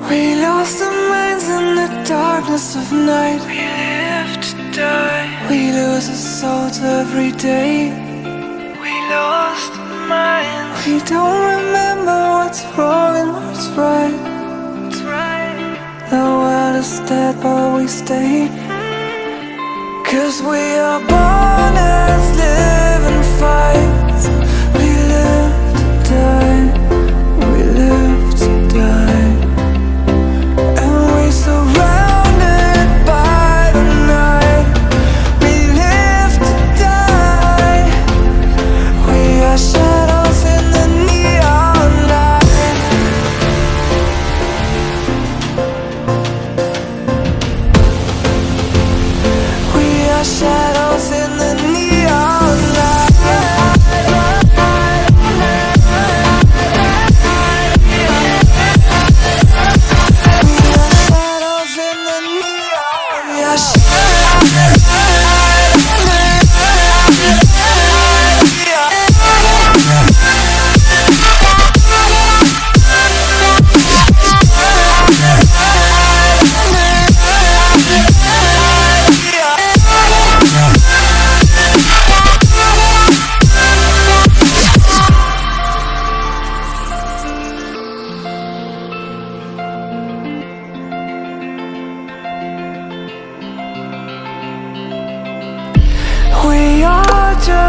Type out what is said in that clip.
We lost our minds in the darkness of night. We live to die. We lose our souls every day. We lost our minds. We don't remember what's wrong and what's right. The world is dead but we stay. 'Cause we are born as living fights. We live to die. We live to die. And we're surrounded by the night. We live to die. We are shadows in the neon light. We are shadows in the neon light. We are just